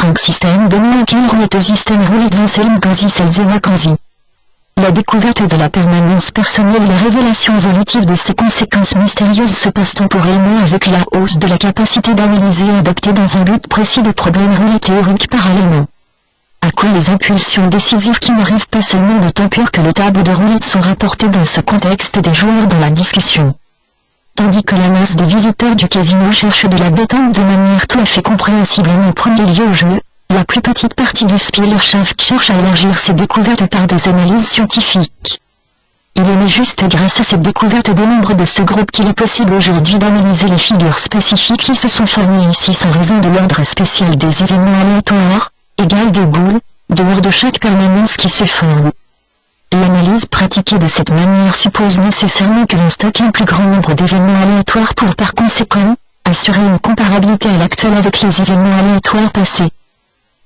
Frank System Beni Akel Rouleto System Roulette Vansel Kanzi Selzema Kanzi. La découverte de la permanence personnelle et la révélation évolutive de ses conséquences mystérieuses se passent temporellement avec la hausse de la capacité d'analyser et adapter dans un but précis des problèmes roulés théoriques parallèlement. À quoi les impulsions décisives qui n'arrivent pas seulement de temps pur que les tables de roulette sont rapportées dans ce contexte des joueurs dans la discussion. Tandis que la masse des visiteurs du casino cherche de la détente de manière tout à fait compréhensible en premier lieu au jeu, la plus petite partie du Spielerschaft cherche à élargir ses découvertes par des analyses scientifiques. Il est juste grâce à cette découverte des membres de ce groupe qu'il est possible aujourd'hui d'analyser les figures spécifiques qui se sont formées ici sans raison de l'ordre spécial des événements aléatoires, égal des boules, dehors de chaque permanence qui se forme. L'analyse pratiquée de cette manière suppose nécessairement que l'on stocke un plus grand nombre d'événements aléatoires pour par conséquent, assurer une comparabilité à l'actuel avec les événements aléatoires passés.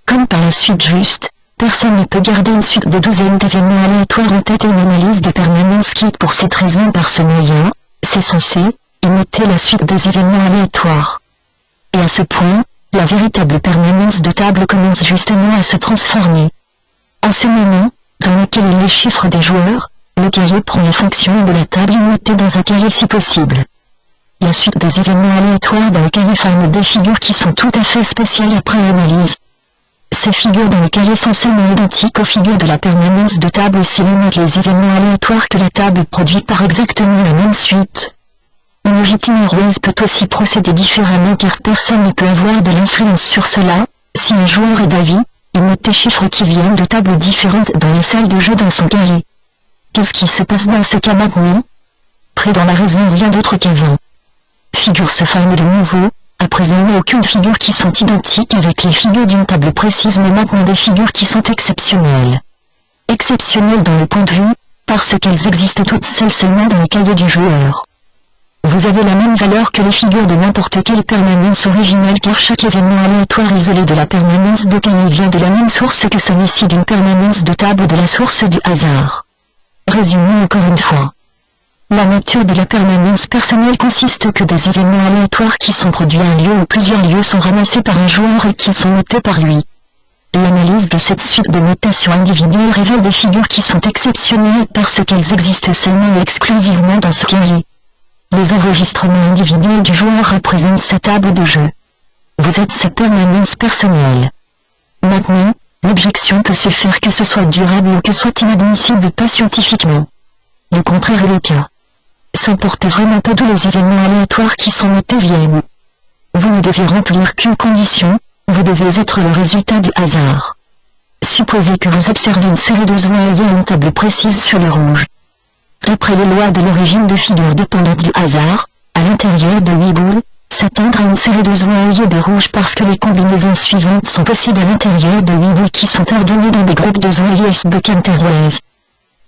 Comme par la suite juste, personne ne peut garder une suite de douzaines d'événements aléatoires en tête et une analyse de permanence quitte pour cette raison par ce moyen, c'est censé, imiter la suite des événements aléatoires. Et à ce point, la véritable permanence de table commence justement à se transformer. En ce moment, dans lequel il les chiffres des joueurs, le cahier prend les fonctions de la table imitée dans un cahier si possible. La suite des événements aléatoires dans le cahier forme des figures qui sont tout à fait spéciales après analyse. Ces figures dans le cahier sont seulement identiques aux figures de la permanence de table si l'on note les événements aléatoires que la table produit par exactement la même suite. Une logique linéaire peut aussi procéder différemment car personne ne peut avoir de l'influence sur cela. Si un joueur est d'avis, il note des chiffres qui viennent de tables différentes dans les salles de jeu dans son cahier. Qu'est-ce qui se passe dans ce cas maintenant? Près dans la raison rien d'autre qu'avant. Figures se forment de nouveau. À présent, il n'y a aucune figure qui sont identiques avec les figures d'une table précise mais maintenant des figures qui sont exceptionnelles. Exceptionnelles dans le point de vue, parce qu'elles existent toutes seules seulement dans le cahier du joueur. Vous avez la même valeur que les figures de n'importe quelle permanence originale car chaque événement aléatoire isolé de la permanence de cahier vient de la même source que celui-ci d'une permanence de table de la source du hasard. Résumons encore une fois. La nature de la permanence personnelle consiste que des événements aléatoires qui sont produits à un lieu ou plusieurs lieux sont ramassés par un joueur et qui sont notés par lui. L'analyse de cette suite de notation individuelle révèle des figures qui sont exceptionnelles parce qu'elles existent seulement et exclusivement dans ce cahier. Les enregistrements individuels du joueur représentent sa table de jeu. Vous êtes sa permanence personnelle. Maintenant, l'objection peut se faire que ce soit durable ou que soit inadmissible pas scientifiquement. Le contraire est le cas. S'importe vraiment pas d'où les événements aléatoires qui sont notés viennent. Vous ne devez remplir qu'une condition, vous devez être le résultat du hasard. Supposez que vous observez une série de oiseaux à une table précise sur le rouge. D'après les lois de l'origine de figures dépendantes du hasard, à l'intérieur de 8 boules, s'attendre à une série de oiseaux de rouge parce que les combinaisons suivantes sont possibles à l'intérieur de 8 boules qui sont ordonnées dans des groupes de oiseaux de Canterways.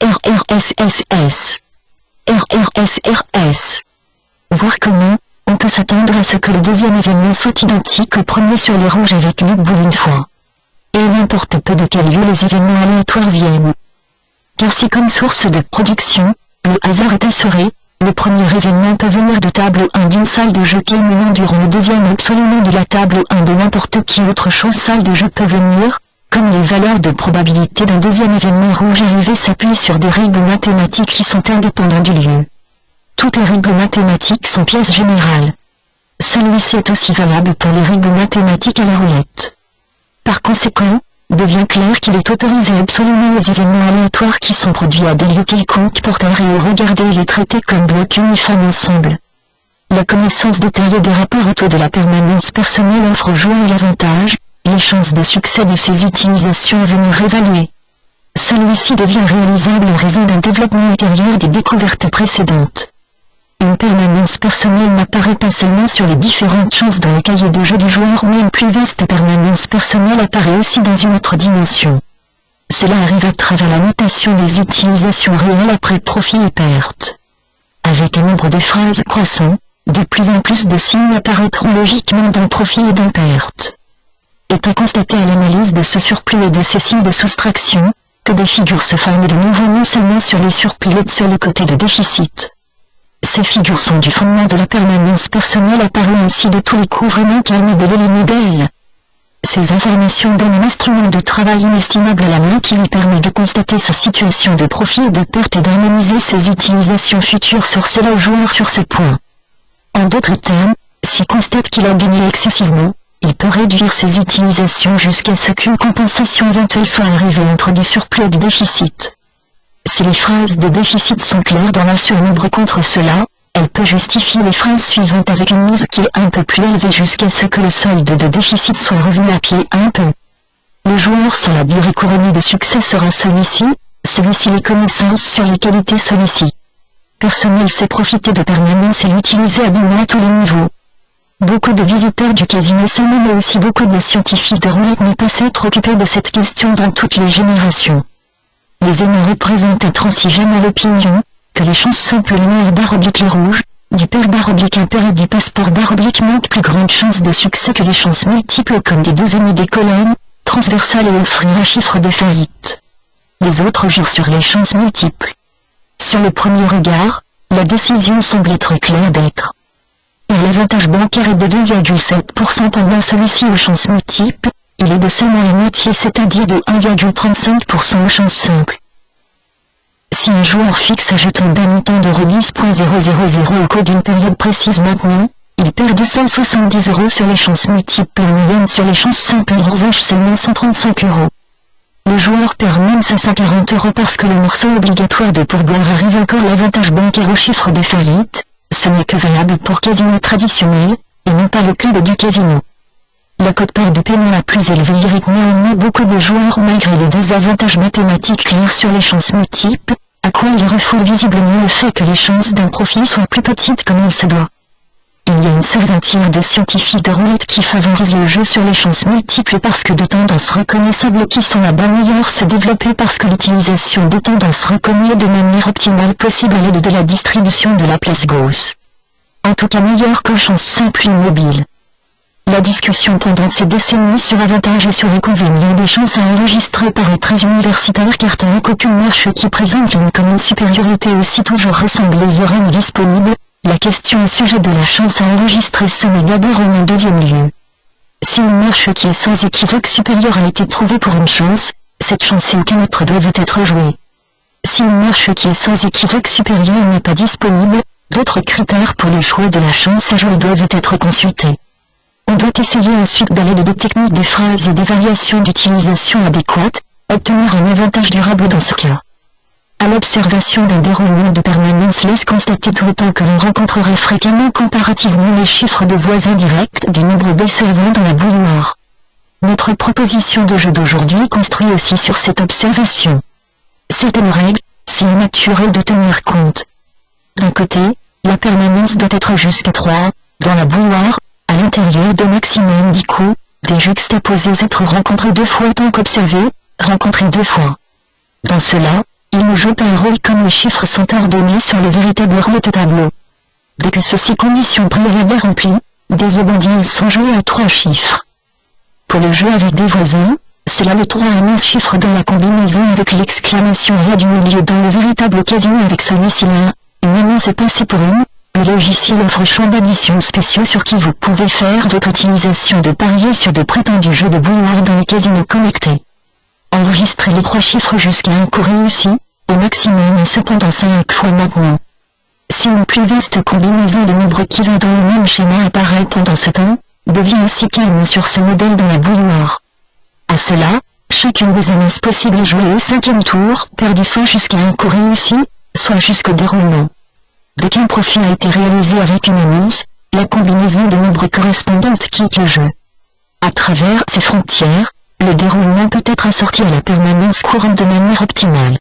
RRSSS. RRSRS. Voir comment, on peut s'attendre à ce que le deuxième événement soit identique au premier sur les rouges avec 8 boules une fois. Et il n'importe peu de quel lieu les événements aléatoires viennent. Car si comme source de production, le hasard est assuré, le premier événement peut venir de table 1 d'une salle de jeu culminant durant le deuxième absolument de la table 1 de n'importe qui autre chose salle de jeu peut venir, comme les valeurs de probabilité d'un deuxième événement rouge arrivé s'appuient sur des règles mathématiques qui sont indépendantes du lieu. Toutes les règles mathématiques sont pièces générales. Celui-ci est aussi valable pour les règles mathématiques à la roulette. Par conséquent, devient clair qu'il est autorisé absolument les événements aléatoires qui sont produits à des lieux quelconques pour et au regarder et les traiter comme blocs uniformes ensemble. La connaissance détaillée des rapports autour de la permanence personnelle offre aux joueurs l'avantage, les chances de succès de ces utilisations à venir évaluer. Celui-ci devient réalisable en raison d'un développement ultérieur des découvertes précédentes. Une permanence personnelle n'apparaît pas seulement sur les différentes chances dans le cahier de jeu du joueur mais une plus vaste permanence personnelle apparaît aussi dans une autre dimension. Cela arrive à travers la notation des utilisations réelles après profit et perte. Avec un nombre de phrases croissant, de plus en plus de signes apparaîtront logiquement dans profit et dans perte. Étant constaté à l'analyse de ce surplus et de ces signes de soustraction, que des figures se forment de nouveau non seulement sur les surplus et sur le côté de déficit. Ces figures sont du fondement de la permanence personnelle apparue ainsi de tous les coups vraiment calmes de l'éliminé d'elle. ces informations donnent un instrument de travail inestimable à la main qui lui permet de constater sa situation de profit et de perte et d'harmoniser ses utilisations futures sur cela au joueur sur ce point. En d'autres termes, s'il constate qu'il a gagné excessivement, il peut réduire ses utilisations jusqu'à ce qu'une compensation éventuelle soit arrivée entre du surplus et du déficit. Si les phrases de déficit sont claires dans la surnombre contre cela, elle peut justifier les phrases suivantes avec une mise qui est un peu plus élevée jusqu'à ce que le solde de déficit soit revu à pied un peu. Le joueur sur la durée couronnée de succès sera celui-ci les connaissances sur les qualités celui-ci. Personnel sait profiter de permanence et l'utiliser habilement à tous les niveaux. Beaucoup de visiteurs du casino seulement mais aussi beaucoup de scientifiques de roulette ne pas s'être occupés de cette question dans toutes les générations. Les aînés représentent intransigeamment l'opinion que les chances simples linéaires /le rouge, du pair /impair et du passeport / manquent plus grande chance de succès que les chances multiples comme des 2 des colonnes, transversales et offrir un chiffre de faillite. Les autres jurent sur les chances multiples. Sur le premier regard, la décision semble être claire d'être. Et l'avantage bancaire est de 2,7% pendant celui-ci aux chances multiples, il est de seulement la moitié c'est-à-dire de 1,35% aux chances simples. Si un joueur fixe un jeton d'un montant d'euros 10.000 au cours d'une période précise maintenant, il perd 270 € sur les chances multiples et en moyenne sur les chances simples en revanche seulement 135 €. Le joueur perd même 540 € parce que le morceau obligatoire de pourboire arrive encore l'avantage bancaire au chiffre de faillite, ce n'est que valable pour casino traditionnel, et non pas le club du casino. La quote-part de paiement la plus élevée irrite néanmoins beaucoup de joueurs malgré le désavantage mathématique clair sur les chances multiples, à quoi il refoule visiblement le fait que les chances d'un profit soient plus petites comme il se doit. Il y a une certaine tiers de scientifiques de roulette qui favorisent le jeu sur les chances multiples parce que de tendances reconnaissables qui sont à bas meilleures se développer parce que l'utilisation des tendances reconnues de manière optimale possible à l'aide de la distribution de la place Gauss. En tout cas meilleure qu'aux chances simples immobiles. La discussion pendant ces décennies sur avantages et sur l'inconvénient des chances à enregistrer paraît très universitaire car tant qu'aucune marche qui présente une commune supériorité aussi toujours ressemble les urines disponibles, la question au sujet de la chance à enregistrer se met d'abord en deuxième lieu. Si une marche qui est sans équivoque supérieure a été trouvée pour une chance, cette chance et aucune autre doivent être jouées. Si une marche qui est sans équivoque supérieure n'est pas disponible, d'autres critères pour le choix de la chance à jouer doivent être consultés. On doit essayer ensuite d'aller des techniques des phrases et des variations d'utilisation adéquates, obtenir un avantage durable dans ce cas. À l'observation d'un déroulement de permanence laisse constater tout le temps que l'on rencontrerait fréquemment comparativement les chiffres de voisins directs du nombre B servant dans la bouilloire. Notre proposition de jeu d'aujourd'hui construit aussi sur cette observation. C'est une règle, si naturel de tenir compte. D'un côté, la permanence doit être jusqu'à 3, dans la bouilloire, à l'intérieur de maximum 10 coups, des juxtaposés être rencontrés 2 fois tant qu'observés, rencontrés 2 fois. Dans cela, il ne joue pas un rôle comme les chiffres sont ordonnés sur le véritable roulette tableau. Dès que ceci condition préalable est remplie, des rebondis sont joués à 3 chiffres. Pour le jeu avec des voisins, cela le 3 à 11 chiffres dans la combinaison avec l'exclamation « du milieu dans le véritable casino avec celui-ci là, une annonce est passée pour une. Le logiciel offre champ d'addition spéciaux sur qui vous pouvez faire votre utilisation de parier sur de prétendus jeux de bouilloire dans les casinos connectés. Enregistrez les 3 chiffres jusqu'à un coup réussi, au maximum et cependant 5 fois maintenant. Si une plus vaste combinaison de nombres qui va dans le même schéma apparaît pendant ce temps, devient aussi calme sur ce modèle dans la bouilloire. À cela, chacune des annonces possibles est jouée au 5e tour, perdue soit jusqu'à un coup réussi, soit jusqu'au déroulement. Dès qu'un profit a été réalisé avec une annonce, la combinaison de nombres correspondantes quitte le jeu. À travers ces frontières, le déroulement peut être assorti à la permanence courante de manière optimale.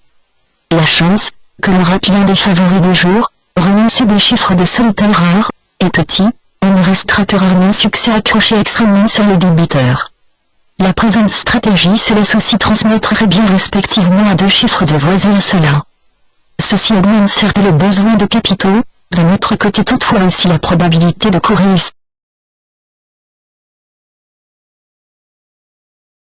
La chance, que l'on rate l'un des favoris du jour, renoncer des chiffres de solitaire rares, est petit, on ne restera que rarement succès accroché extrêmement sur le débiteur. La présente stratégie se laisse aussi transmettre bien respectivement à 2 chiffres de voisins à cela. Ceci augmente certes le besoin de capitaux, d'un autre côté toutefois aussi la probabilité de coup réussi.